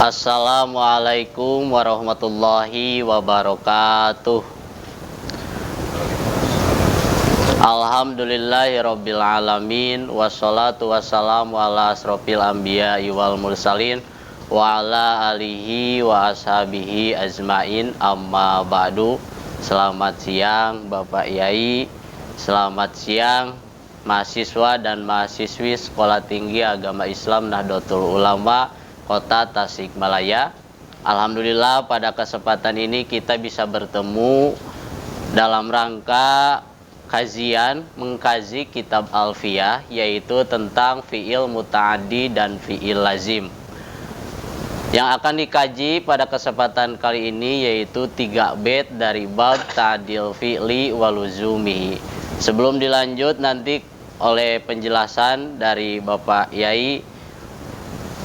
Assalamualaikum warahmatullahi wabarakatuh. Alhamdulillahirabbil alamin, wassalatu wassalamu ala asrofil anbiya wal mursalin wa ala alihi wa ashabihi ajmain, amma ba'du. Selamat siang Bapak Yai, selamat siang mahasiswa dan mahasiswi Sekolah Tinggi Agama Islam Nahdlatul Ulama Kota Tasikmalaya. Alhamdulillah pada kesempatan ini kita bisa bertemu dalam rangka kajian mengkaji kitab Alfiyah, yaitu tentang fi'il muta'addi dan fi'il lazim. Yang akan dikaji pada kesempatan kali ini yaitu 3 bait dari bab ta'dil fi'li waluzumihi. Sebelum dilanjut nanti oleh penjelasan dari Bapak Yai,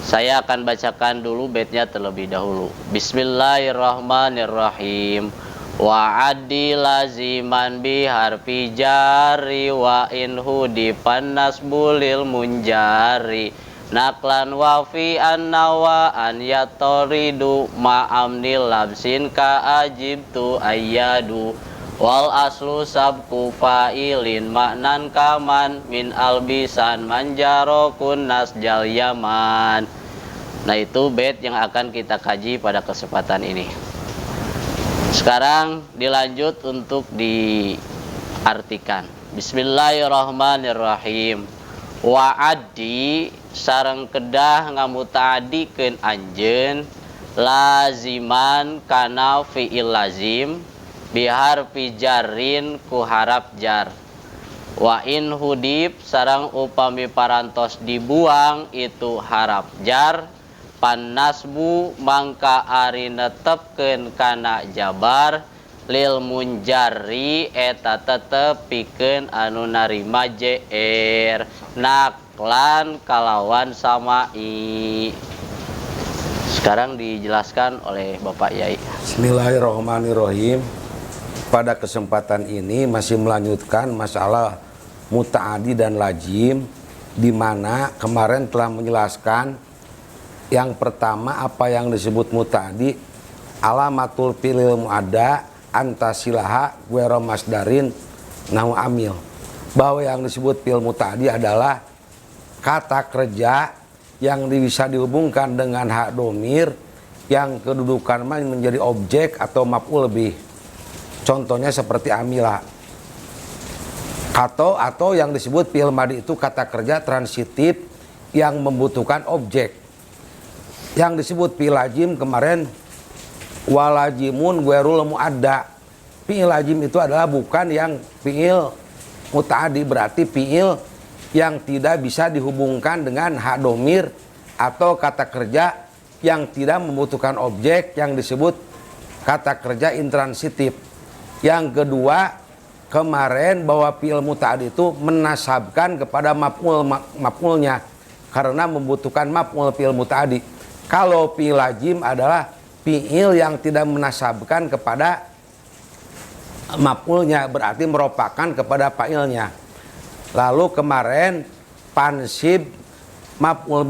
saya akan bacakan dulu baitnya terlebih dahulu. Bismillahirrahmanirrahim. Wa addi laziman bi harfi jari wa in hudifan nasbulil munjari naklan wa fi annawa an yatoridu ma'amnil labsin ka ajibtu ayyadu wal aslu sabku fa'ilin maknan kaman min albisan manjarokun nasjal yaman. Nah, itu bait yang akan kita kaji pada kesempatan ini. Sekarang dilanjut untuk diartikan. Bismillahirrahmanirrahim. Wa addi sareng kedah ngamutaadikeun anjeun laziman kana fi'il lazim bihar pijarin ku harap jar. Wa in hudib sarang upami parantos dibuang itu harap jar, pannasbu mangka ari netepkeun kana jabar lil munjari eta tetepikeun anu narima jer naklan kalawan samai. Sekarang dijelaskan oleh Bapak Yai. Bismillahirrahmanirrahim. Pada kesempatan ini masih melanjutkan masalah muta'addi dan lazim, di mana kemarin telah menjelaskan yang pertama apa yang disebut muta'addi, alamatul fi'lil mu'adda antasilaha guero masdarin nahu amil, bahwa yang disebut fi'il muta'addi adalah kata kerja yang bisa dihubungkan dengan hak domir yang kedudukan menjadi objek atau maf'ul bih. Contohnya seperti amilah. Atau yang disebut fi'il madhi itu kata kerja transitif yang membutuhkan objek. Yang disebut fi'il lazim kemarin walajimun guerul muadda. Fi'il lazim itu adalah bukan yang fi'il muta'addi, berarti fi'il yang tidak bisa dihubungkan dengan hak domir atau kata kerja yang tidak membutuhkan objek, yang disebut kata kerja intransitif. Yang kedua kemarin bahwa fi'il muta'addi itu menasabkan kepada maf'ulnya karena membutuhkan maf'ul fi'il muta'addi. Kalau fi'il lazim adalah fi'il yang tidak menasabkan kepada maf'ulnya, berarti merupakan kepada fa'ilnya. Lalu kemarin pansib maf'ul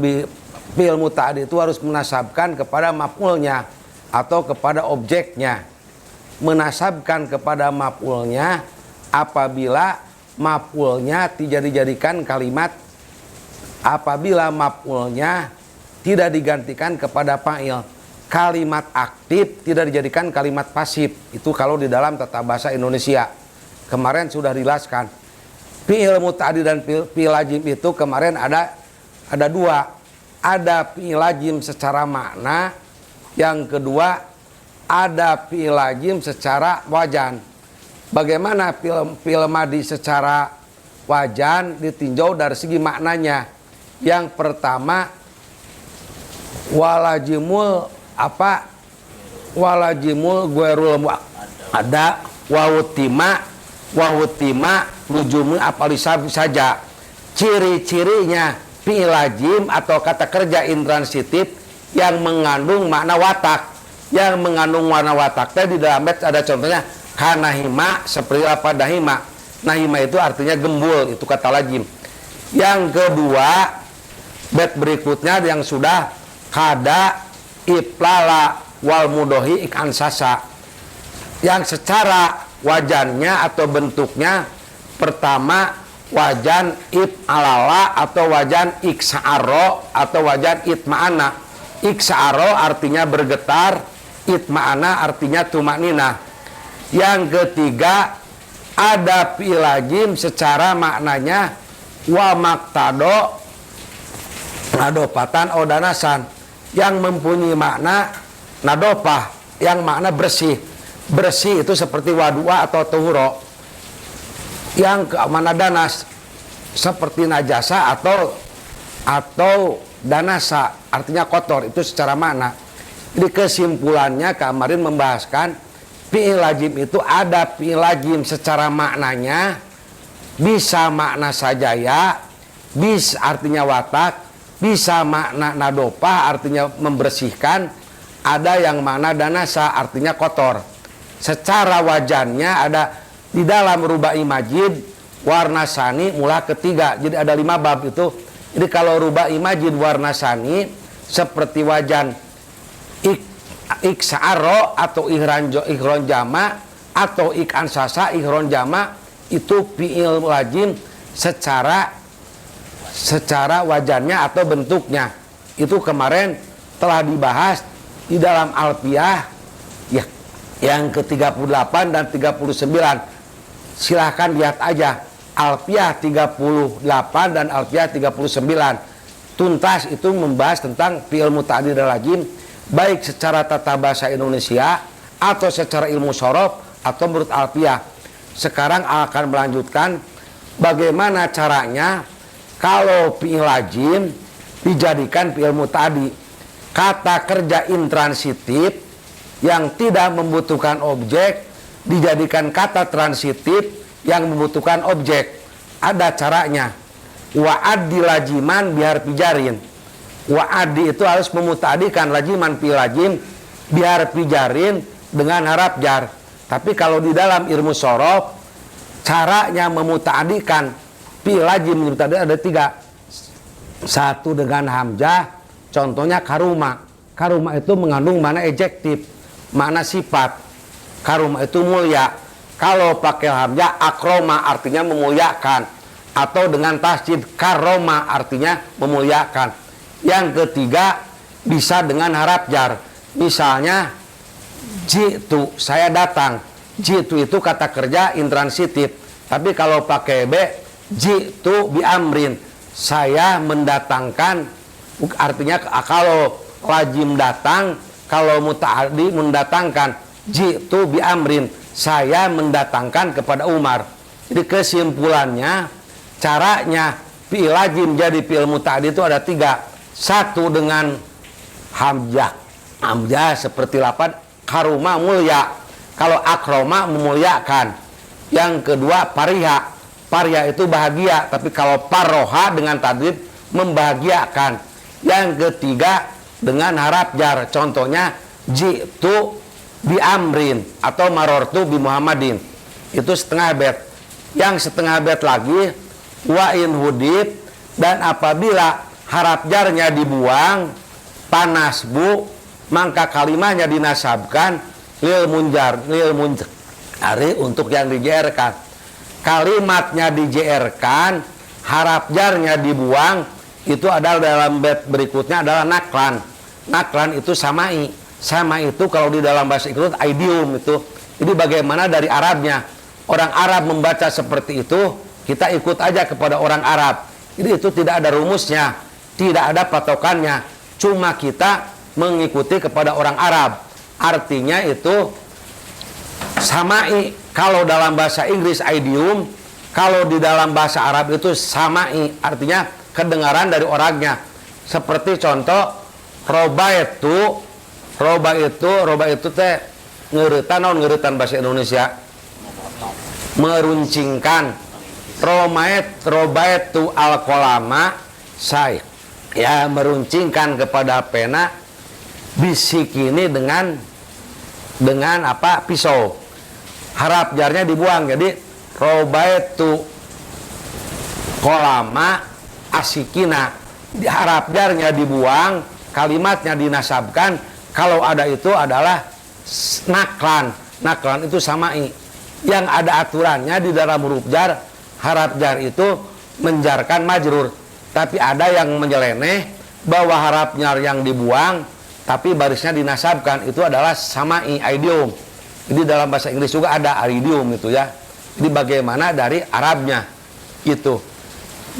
fi'il muta'addi itu harus menasabkan kepada maf'ulnya atau kepada objeknya. Menasabkan kepada maf'ulnya apabila maf'ulnya tidak dijadikan kalimat, apabila maf'ulnya tidak digantikan kepada fa'il. Kalimat aktif tidak dijadikan kalimat pasif. Itu kalau di dalam tata bahasa Indonesia. Kemarin sudah dijelaskan. Fi'il muta'addi dan fi'il lazim itu kemarin ada dua. Ada fi'il lazim secara makna, yang kedua ada fi'il lazim secara wajan. Bagaimana fi'il madi secara wajan ditinjau dari segi maknanya. Yang pertama walajimul guerul ada wahutima nujumu apalisa saja. Ciri-cirinya fi'il lazim atau kata kerja intransitif yang mengandung makna watak. Yang mengandung makna watak di dalam bait ada contohnya kanahima, seperti apa dahima. Nahima itu artinya gembul, itu kata lazim. Yang kedua bait berikutnya yang sudah kada iplala wal mudohi ikan sasa, yang secara wajannya atau bentuknya pertama wajan alala atau wajan iksa'aro atau wajan itma'ana. Iksa'aro artinya bergetar, itma'ana artinya tumanina. Yang ketiga ada fi'il lazim secara maknanya wa maktado nadopatan odanasan, yang mempunyai makna nadopah, yang makna bersih. Bersih itu seperti wadua atau tuhuro. Yang mana danas seperti najasa atau danasa artinya kotor, itu secara makna. Jadi kesimpulannya kemarin membahaskan fi'il lazim itu ada fi'il lazim secara maknanya bisa makna sajaya, bis artinya watak, bisa makna nadopa artinya membersihkan, ada yang makna danasa artinya kotor. Secara wajannya ada di dalam rubai majid warna sani mula ketiga, jadi ada 5 bab itu. Jadi kalau rubai majid warna sani seperti wajan iksa'aro atau ihron jama atau ansasa ihron jama, itu fi'il lazim secara wajannya atau bentuknya. Itu kemarin telah dibahas di dalam Alfiyah ya, yang ke-38 dan 39. Silahkan lihat aja Alfiyah 38 dan Alfiyah 39. Tuntas itu membahas tentang fi'il muta'addi dan lazim, baik secara tata bahasa Indonesia atau secara ilmu shorof atau menurut Alfiyah. Sekarang akan melanjutkan bagaimana caranya kalau fi'il lazim dijadikan fi'il muta'addi. Kata kerja intransitif yang tidak membutuhkan objek dijadikan kata transitif yang membutuhkan objek. Ada caranya. Wa'addi lajiman bihar pijarin. Wa'addi itu harus memuta'adikan lajiman fi'il lazim bihar pijarin dengan harap jar. Tapi kalau di dalam ilmu shorof caranya memuta'adikan fi'il lazim ada 3. Satu dengan hamzah, contohnya karuma. Karuma itu mengandung makna ejektif, makna sifat. Karuma itu mulia. Kalau pakai hamzah akroma artinya memuliakan, atau dengan tasjid karoma artinya memuliakan. Yang ketiga bisa dengan harap jar. Misalnya jitu, saya datang. Jitu itu kata kerja intransitif. Tapi kalau pakai b, jitu bi amrin, saya mendatangkan, artinya kalau lazim datang, kalau muta'addi mendatangkan. Jitu bi amrin, saya mendatangkan kepada Umar. Jadi kesimpulannya caranya fi'il lazim jadi fi'il muta'addi itu ada 3. Satu dengan hamzah, hamzah seperti lapan karuma mulia, kalau akroma memuliakan. Yang kedua pariha, pariha itu bahagia, tapi kalau paroha dengan tadrib membahagiakan. Yang ketiga dengan harap jar, contohnya jitu bi amrin atau marortu bi Muhammadin, itu setengah bait. Yang setengah bait lagi wa in hudib, dan apabila harap jarnya dibuang panas bu, maka kalimahnya dinasabkan lil munjari untuk yang dijerkan. Kalimatnya dijerkan, harap jarnya dibuang, itu adalah dalam bait berikutnya adalah naklan. Naklan itu samai. Sama itu kalau di dalam bahasa Inggris idiom itu. Jadi bagaimana dari Arabnya, orang Arab membaca seperti itu, kita ikut aja kepada orang Arab. Jadi itu tidak ada rumusnya, tidak ada patokannya, cuma kita mengikuti kepada orang Arab. Artinya itu samai kalau dalam bahasa Inggris idiom, kalau di dalam bahasa Arab itu samai, artinya kedengaran dari orangnya. Seperti contoh roba itu teh ngeuretan bahasa Indonesia meruncingkan. Roba itu al-kolama say, ya meruncingkan kepada pena, bisik ini dengan apa, pisau, harap jarnya dibuang. Jadi roba itu kolama asikina, harap jarnya dibuang, kalimatnya dinasabkan. Kalau ada itu adalah naklan itu samai, yang ada aturannya di dalam huruf jar. Harap jar itu menjarkan majrur, tapi ada yang menyeleneh bahwa harap jar yang dibuang tapi barisnya dinasabkan, itu adalah samai idiom. Jadi dalam bahasa Inggris juga ada idiom itu ya. Jadi bagaimana dari Arabnya itu.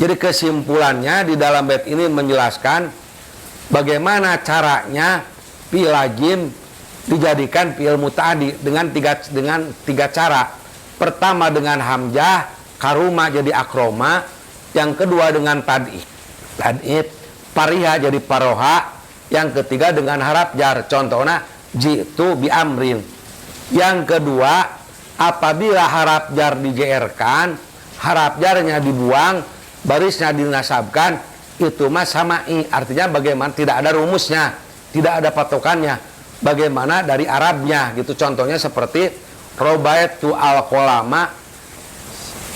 Jadi kesimpulannya di dalam bait ini menjelaskan bagaimana caranya fi'il lazim dijadikan fi'il muta'addi dengan tiga cara. Pertama dengan hamzah, karuma jadi akroma. Yang kedua dengan tad'id, pariha jadi paroha. Yang ketiga dengan harap jar, contohnya jitu bi amrin. Yang kedua, apabila harap jar dijerkan, harap jarnya dibuang, barisnya dinasabkan, itu mah samai. Artinya bagaimana, tidak ada rumusnya, tidak ada patokannya, bagaimana dari Arabnya gitu. Contohnya seperti robaitu al-kolama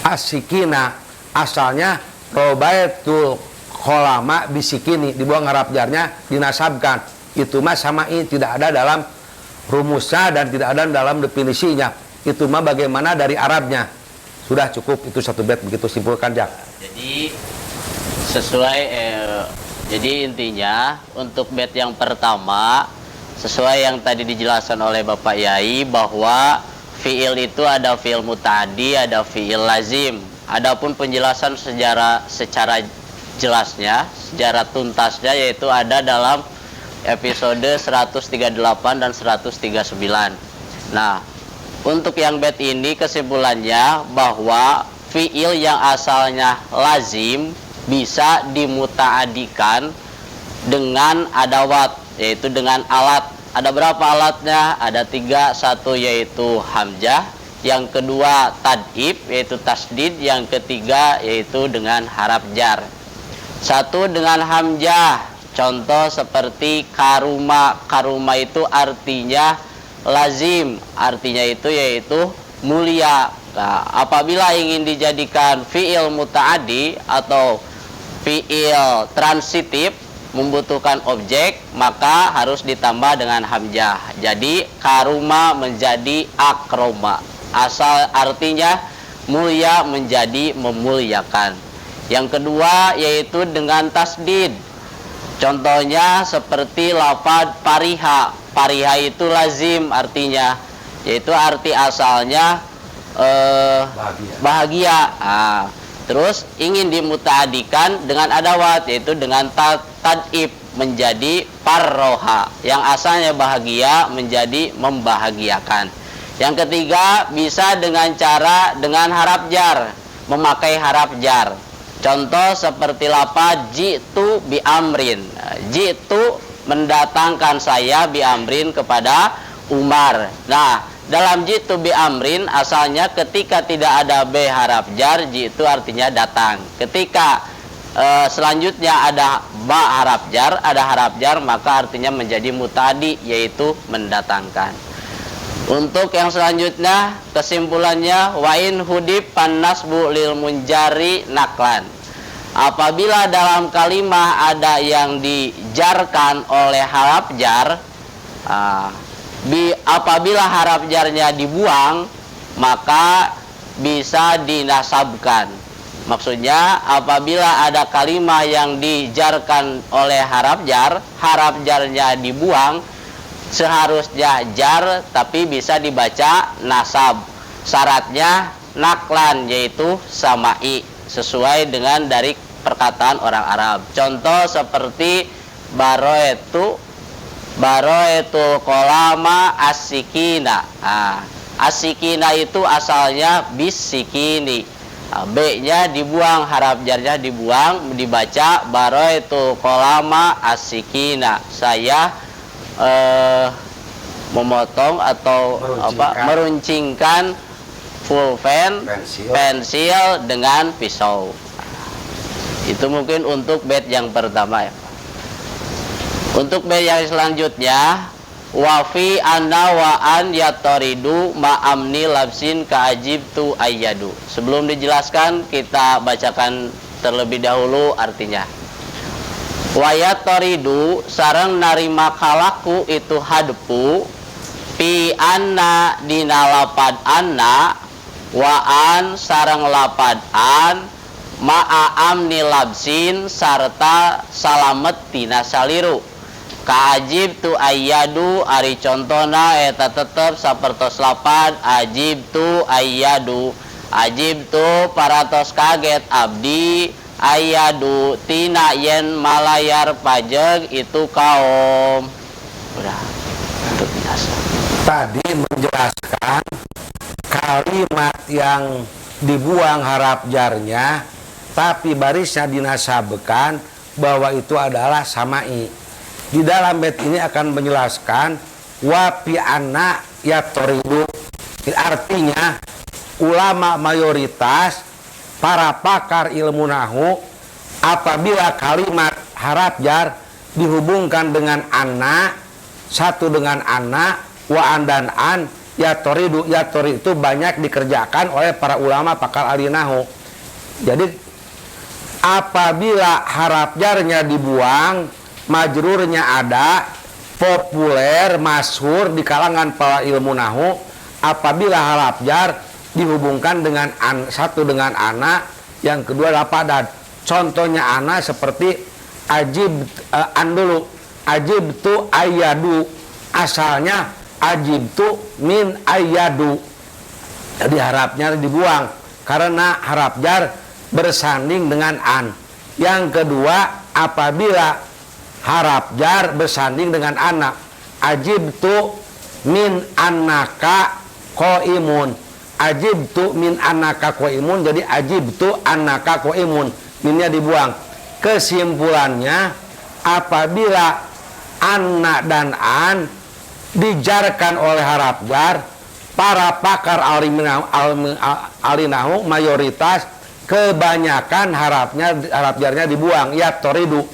asikina, asalnya robaitu kolama bisikini, dibuang harap jarnya dinasabkan, itu mah samai, tidak ada dalam rumusnya dan tidak ada dalam definisinya. Itu mah bagaimana dari Arabnya. Sudah cukup itu satu bait, begitu simpulkan ya. Jadi sesuai jadi intinya untuk bait yang pertama sesuai yang tadi dijelaskan oleh Bapak Yai bahwa fi'il itu ada fi'il muta'addi, ada fi'il lazim. Adapun penjelasan secara jelasnya, secara tuntasnya yaitu ada dalam episode 138 dan 139. Nah, untuk yang bait ini kesimpulannya bahwa fi'il yang asalnya lazim bisa dimuta'adikan dengan adawat, yaitu dengan alat. Ada berapa alatnya? Ada 3. Satu yaitu hamzah, yang kedua tad'ib yaitu tasdid, yang ketiga yaitu dengan harap jar. Satu dengan hamzah, contoh seperti karuma. Karuma itu artinya lazim, artinya itu yaitu mulia. Nah, apabila ingin dijadikan fi'il muta'addi atau fi'il transitif membutuhkan objek, maka harus ditambah dengan hamzah. Jadi karuma menjadi akroma, asal artinya mulia menjadi memuliakan. Yang kedua yaitu dengan tasdid, contohnya seperti lafaz pariha. Pariha itu lazim artinya, yaitu arti asalnya bahagia. Nah, terus ingin dimuta'adikan dengan adawat, yaitu dengan tad'ib menjadi parroha, yang asalnya bahagia menjadi membahagiakan. Yang ketiga bisa dengan cara dengan harap jar, memakai harap jar. Contoh seperti lafaz jitu bi amrin. Jitu mendatangkan saya bi amrin kepada Umar. Nah, dalam jitu bi amrin asalnya ketika tidak ada b harap jar, jitu artinya datang. Ketika selanjutnya ada ba harap jar, maka artinya menjadi mutadi, yaitu mendatangkan. Untuk yang selanjutnya kesimpulannya wa in hudib pannasbu lil munjari naklan. Apabila dalam kalimah ada yang dijarkan oleh harap jar, apabila harap jarnya dibuang, maka bisa dinasabkan. Maksudnya apabila ada kalimah yang dijarkan oleh harap jarnya dibuang, seharusnya jar tapi bisa dibaca nasab. Syaratnya naklan yaitu sama'i sesuai dengan dari perkataan orang Arab. Contoh seperti baroetu kolama asikina. Asikina itu asalnya bisikini. B-nya dibuang, harap jarnya dibuang, dibaca baroetu kolama asikina. Saya memotong atau meruncingkan pulpen pensil dengan pisau. Itu mungkin untuk bait yang pertama ya. Untuk bait yang selanjutnya, wa fi anna wa an yatoridu ma'amni labsin ka'ajibtu ayyadu. Sebelum dijelaskan, kita bacakan terlebih dahulu artinya. Wa yatoridu sareng narima kalaku itu hadpu pi anna dina lapad anna wa an sareng lapad an ma'am nilabsin sarta salamet tina saliru. Ka'ajib tu ayyadu ari contona eta tetep sapertos lapad ajib tu ayyadu. Ajib tu paratos kaget abdi ayyadu tina yen malayar pajeg itu kaum. Udah itu biasa. Tadi menjelaskan kalimat yang dibuang harap jarnya tapi barisnya dinasabekan bahwa itu adalah sama'i. Di dalam bait ini akan menjelaskan wapi anak ya toridu. Artinya ulama mayoritas para pakar ilmu nahu apabila kalimat harap jar dihubungkan dengan anak, satu dengan anak, wa an dan an, ya toridu itu banyak dikerjakan oleh para ulama pakar ahli nahu. Jadi apabila harap jarnya dibuang, majrurnya ada, populer, masyhur di kalangan para ilmu nahu. Apabila harap jar dihubungkan dengan satu dengan anak, yang kedua lapadan. Contohnya anak seperti ajib andulu, ajib tu ayyadu, asalnya ajib tu min ayyadu. Jadi harapnya dibuang karena harap jar bersanding dengan an. Yang kedua, apabila harap jar bersanding dengan anak, ajibtu min annaka qaimun. Ajibtu min annaka qaimun, jadi ajibtu annaka qaimun, minnya dibuang. Kesimpulannya, apabila anak dan an dijarkan oleh harap jar, para pakar alinahu mayoritas kebanyakan harap jarnya dibuang. Ya toridu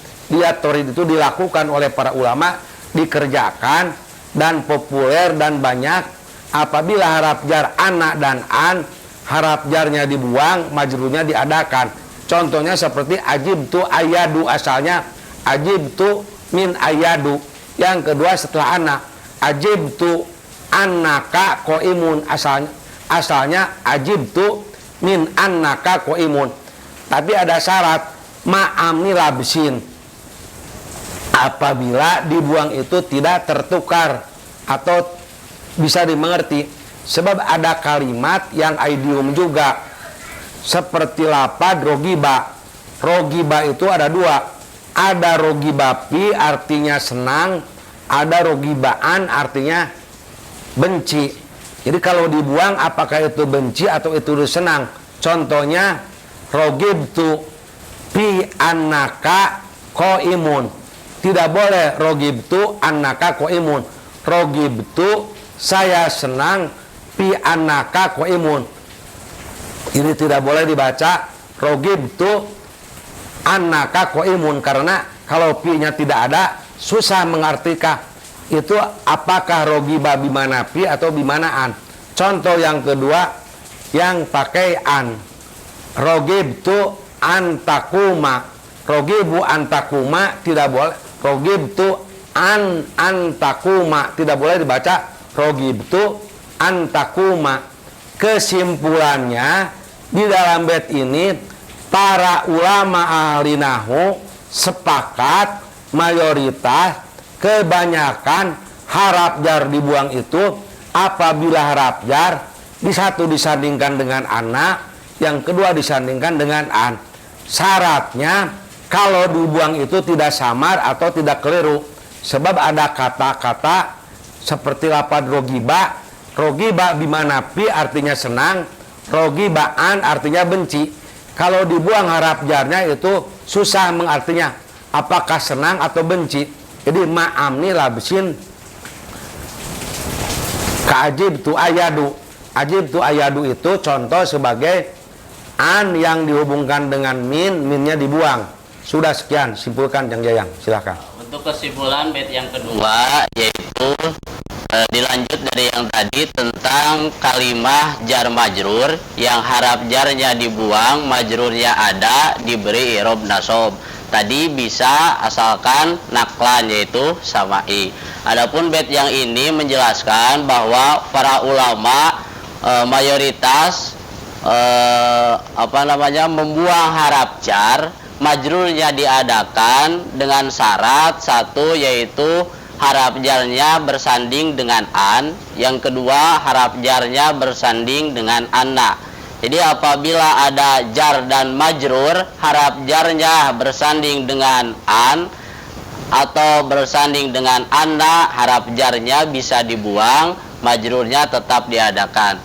itu dilakukan oleh para ulama, dikerjakan dan populer dan banyak. Apabila harap jar anak dan an, harap jarnya dibuang, majrurnya diadakan. Contohnya seperti ajibtu ayyadu, asalnya ajibtu min ayyadu. Yang kedua setelah anak, ajibtu annaka qaimun, asalnya ajibtu min annaka qaimun. Tapi ada syarat, ma'amni labsin. Apabila dibuang itu tidak tertukar atau bisa dimengerti, sebab ada kalimat yang idiom juga seperti lapad rogiba. Rogiba itu ada dua, ada rogibapi artinya senang, ada rogibaan artinya benci. Jadi kalau dibuang apakah itu benci atau itu senang? Contohnya rogibtu pi annaka qaimun. Tidak boleh rogibtu annaka qaimun. Rogibtu saya senang pi annaka qaimun. Ini tidak boleh dibaca rogibtu annaka qaimun, karena kalau pi-nya tidak ada susah mengartikan itu apakah rogiba bimana pi atau bimana an. Contoh yang kedua yang pakai an, rogibtu antakuma. Rogibu antakuma tidak boleh. Rogibtu antakuma tidak boleh dibaca rogibtu antakuma. Kesimpulannya di dalam bait ini para ulama ahli nahwu sepakat mayoritas kebanyakan harap jar dibuang itu apabila harap jar Di satu disandingkan dengan anak, yang kedua disandingkan dengan an. Syaratnya kalau dibuang itu tidak samar atau tidak keliru. Sebab ada kata-kata seperti lapad rogiba. Rogiba bimana pi artinya senang, rogibaan artinya benci. Kalau dibuang harap jarnya itu susah mengartinya apakah senang atau benci. Jadi ma'amni labsin ka'ajib tu ayadu. Ajib tu ayadu itu contoh sebagai an yang dihubungkan dengan min, minnya dibuang. Sudah sekian, simpulkan Jang Jayang, silakan. Untuk kesimpulan bait yang kedua yaitu dilanjut dari yang tadi tentang kalimah jar majrur yang harap jarnya dibuang, majrurnya ada, diberi i'rab nasab. Tadi bisa asalkan naklan yaitu samai. Adapun bait yang ini menjelaskan bahwa para ulama mayoritas membuang harap jar, majrurnya diadakan dengan syarat satu yaitu harap jarnya bersanding dengan an, yang kedua harap jarnya bersanding dengan anna. Jadi apabila ada jar dan majrur, harap jarnya bersanding dengan an atau bersanding dengan anna, harap jarnya bisa dibuang, majrurnya tetap diadakan.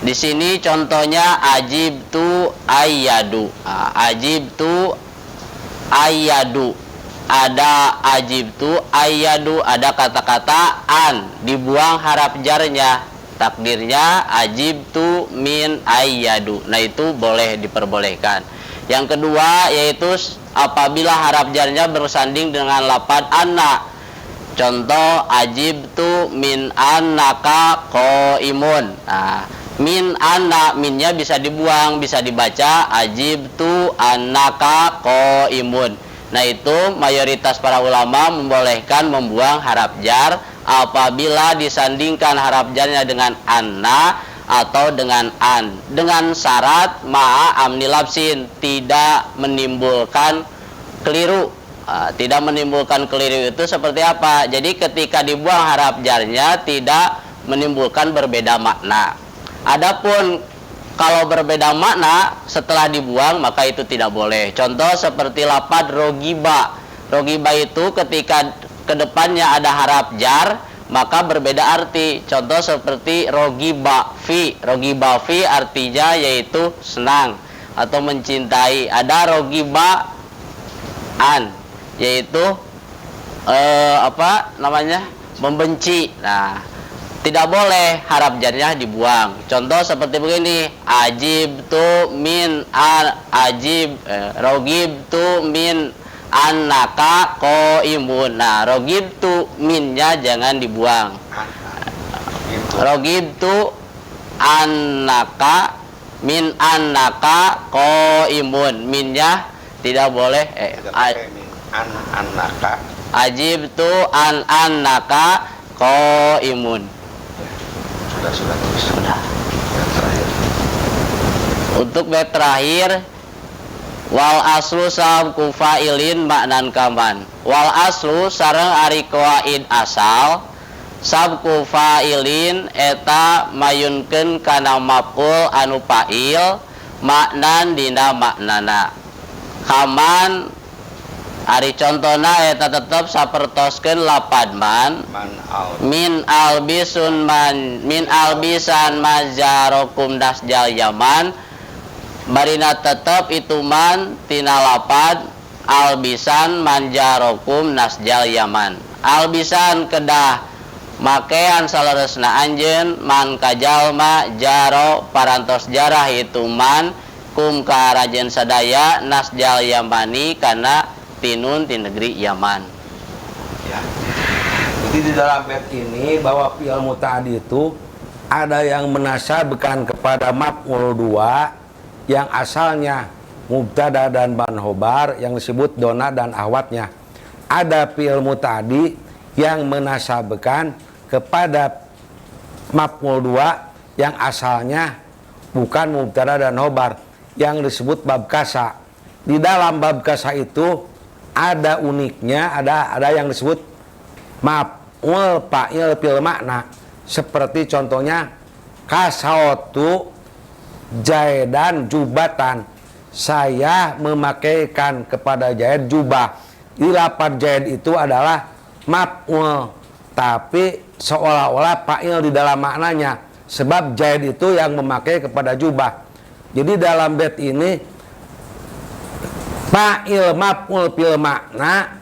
Di sini contohnya ajib tu ayyadu. Ajib tu ayyadu. Ada ajib tu ayyadu, ada kata-kata an, dibuang harap jarnya. Takdirnya ajib tu min ayyadu. Nah itu boleh diperbolehkan. Yang kedua yaitu apabila harap jarnya bersanding dengan lafaz anna. Contoh ajib tu min annaka qaimun. Nah, min anna, minnya bisa dibuang, bisa dibaca ajib tu annaka qaimun. Nah itu mayoritas para ulama membolehkan membuang harap jar apabila disandingkan harap jarnya dengan anna atau dengan an, dengan syarat ma'a amni labsin, tidak menimbulkan keliru. Tidak menimbulkan keliru itu seperti apa? Jadi ketika dibuang harap jarnya tidak menimbulkan berbeda makna. Adapun kalau berbeda makna setelah dibuang maka itu tidak boleh. Contoh seperti lafaz rogiba. Rogiba itu ketika kedepannya ada harap jar maka berbeda arti. Contoh seperti rogiba fi. Rogiba fi artinya yaitu senang atau mencintai. Ada rogiba an yaitu membenci. Nah, tidak boleh harap jarnya dibuang. Contoh seperti begini, ajib tu min al ajib rogib tu min annaka qaimun. Nah, rogib tu minnya jangan dibuang. Rogib tu annaka min annaka qaimun, minnya tidak boleh annaka. Ajib tu an annaka qaimun. Sudah. Yang terakhir. Untuk bait terakhir wal aslu sabku fa'ilin maknan kaman. Wal aslu sareng ari qawaid asal sabku fa'ilin eta mayunkeun kana maf'ul anu fa'il maknan dina maknana. Kaman ari contona eta tetep sapertoskeun lapad man min albisun man min albisan majarokum dasjal yaman, barina tetep itu man tina lapad albisan manjarokum nasjal yaman. Albisan kedah makean saleresna anjeun man kajalma jaro parantos jarah itu man kum karajen sadaya nasjal yamani kana tinun di negeri Yaman. Ya. Jadi di dalam bait ini bahwa fi'il muta'addi itu ada yang menasabkan kepada maf'ul 2 yang asalnya mubtada dan ban khobar yang disebut dona dan ahwatnya. Ada fi'il muta'addi yang menasabkan kepada maf'ul 2 yang asalnya bukan mubtada dan khobar yang disebut bab kasa. Di dalam bab kasa itu ada uniknya, ada yang disebut maf'ul fa'il fil makna. Seperti contohnya kasautu jaedan jubatan, saya memakaikan kepada jaed jubah. Di lafaz jaed itu adalah maf'ul, tapi seolah-olah fa'il di dalam maknanya, sebab jaed itu yang memakai kepada jubah. Jadi dalam bait ini fa'il maf'ul fil makna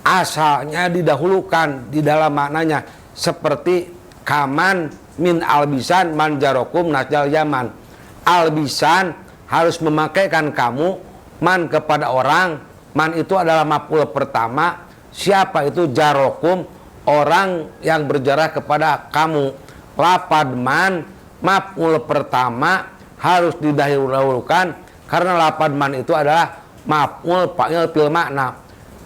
asalnya didahulukan di dalam maknanya, seperti kaman min albisan manjarokum nasjal yaman. Albisan harus memakaikan kamu, man kepada orang, man itu adalah maf'ul pertama. Siapa itu? Jarokum, orang yang berjarah kepada kamu. Lapad man, maf'ul pertama harus didahulukan karena lapad man itu adalah maf'ul fa'il fil makna.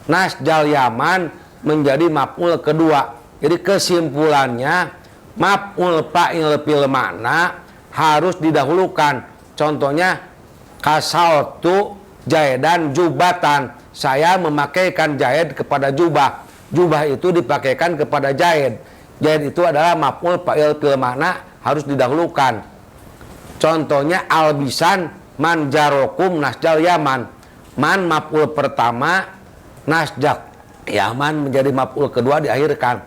Nasjal yaman menjadi maf'ul kedua. Jadi kesimpulannya maf'ul fa'il fil makna harus didahulukan. Contohnya kasautu jaedan jubatan, saya memakaikan jaed kepada jubah. Jubah itu dipakaikan kepada jaed. Jaed itu adalah maf'ul fa'il fil makna, harus didahulukan. Contohnya albisan manjarokum nasjal yaman. Man maf'ul pertama, nasjak yaman menjadi maf'ul kedua diakhirkan.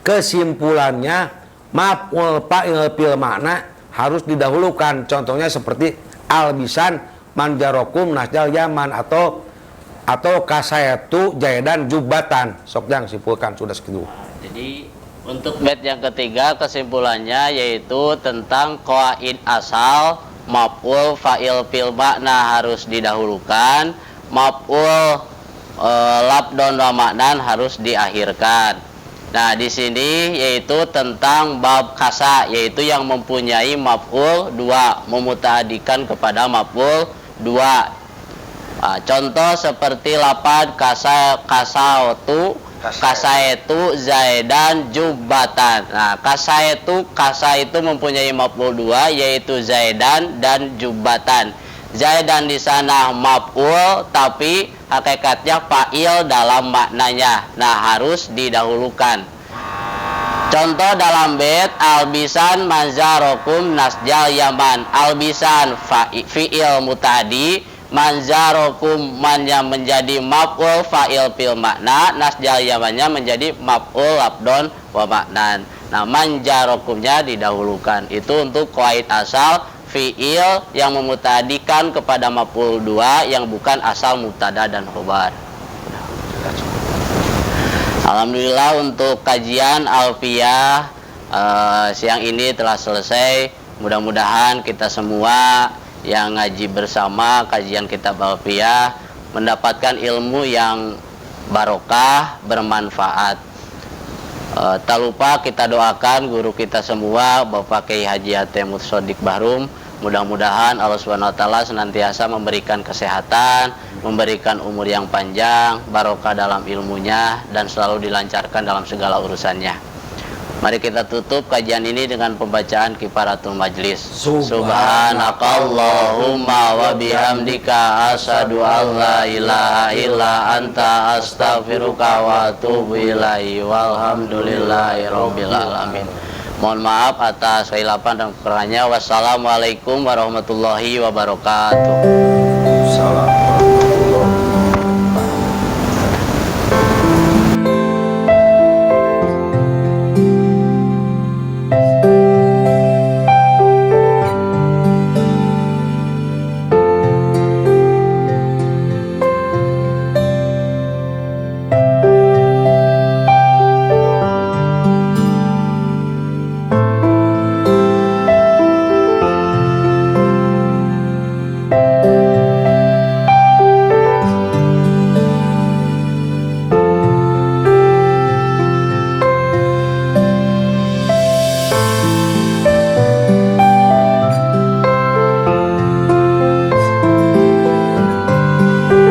Kesimpulannya maf'ul fa'il fil makna harus didahulukan. Contohnya seperti albisan manjarokum nasjal yaman atau kasayatu jaedan jubatan. Sok yang simpulkan sudah segitu. Jadi untuk bait yang ketiga kesimpulannya yaitu tentang qawaid asal maf'ul fa'il fil makna harus didahulukan, maf'ul labdon wa maknan harus diakhirkan. Nah, di sini yaitu tentang bab kasa, yaitu yang mempunyai maf'ul dua, memuta'adikan kepada maf'ul dua. Nah, contoh seperti lapad kasautu kasaitu zaidan jubatan. Nah, kasa itu mempunyai maf'ul dua, yaitu zaidan dan jubatan. Zaidan di sana maf'ul tapi hakikatnya fa'il dalam maknanya. Nah, harus didahulukan. Contoh dalam bait albisan manzarokum nasjal yaman. Albisan fi'il mutadi, manzarokum man yang menjadi maf'ul fa'il fil makna, nasjal yamannya menjadi maf'ul labdon wa maknan. Nah, manjarokumnya didahulukan. Itu untuk qaid asal fi'il yang memutadikan kepada maf'ul dua yang bukan asal mubtada dan khobar. Alhamdulillah untuk kajian alfiyah siang ini telah selesai. Mudah-mudahan kita semua yang ngaji bersama kajian kitab alfiyah mendapatkan ilmu yang barokah, bermanfaat. Tak lupa kita doakan guru kita semua, Bapak Kiai Haji Hatem Sodik Bahrum. Mudah-mudahan Allah SWT senantiasa memberikan kesehatan, memberikan umur yang panjang, barokah dalam ilmunya, dan selalu dilancarkan dalam segala urusannya. Mari kita tutup kajian ini dengan pembacaan kifaratul majlis. Subhanakallahumma wa bihamdika asyhadu an la ilaha illa anta astaghfiruka wa atubu ilaihi walhamdulillahi rabbil alamin. Mohon maaf atas kehilapan dan kekurangannya. Wassalamualaikum warahmatullahi wabarakatuh. Salam.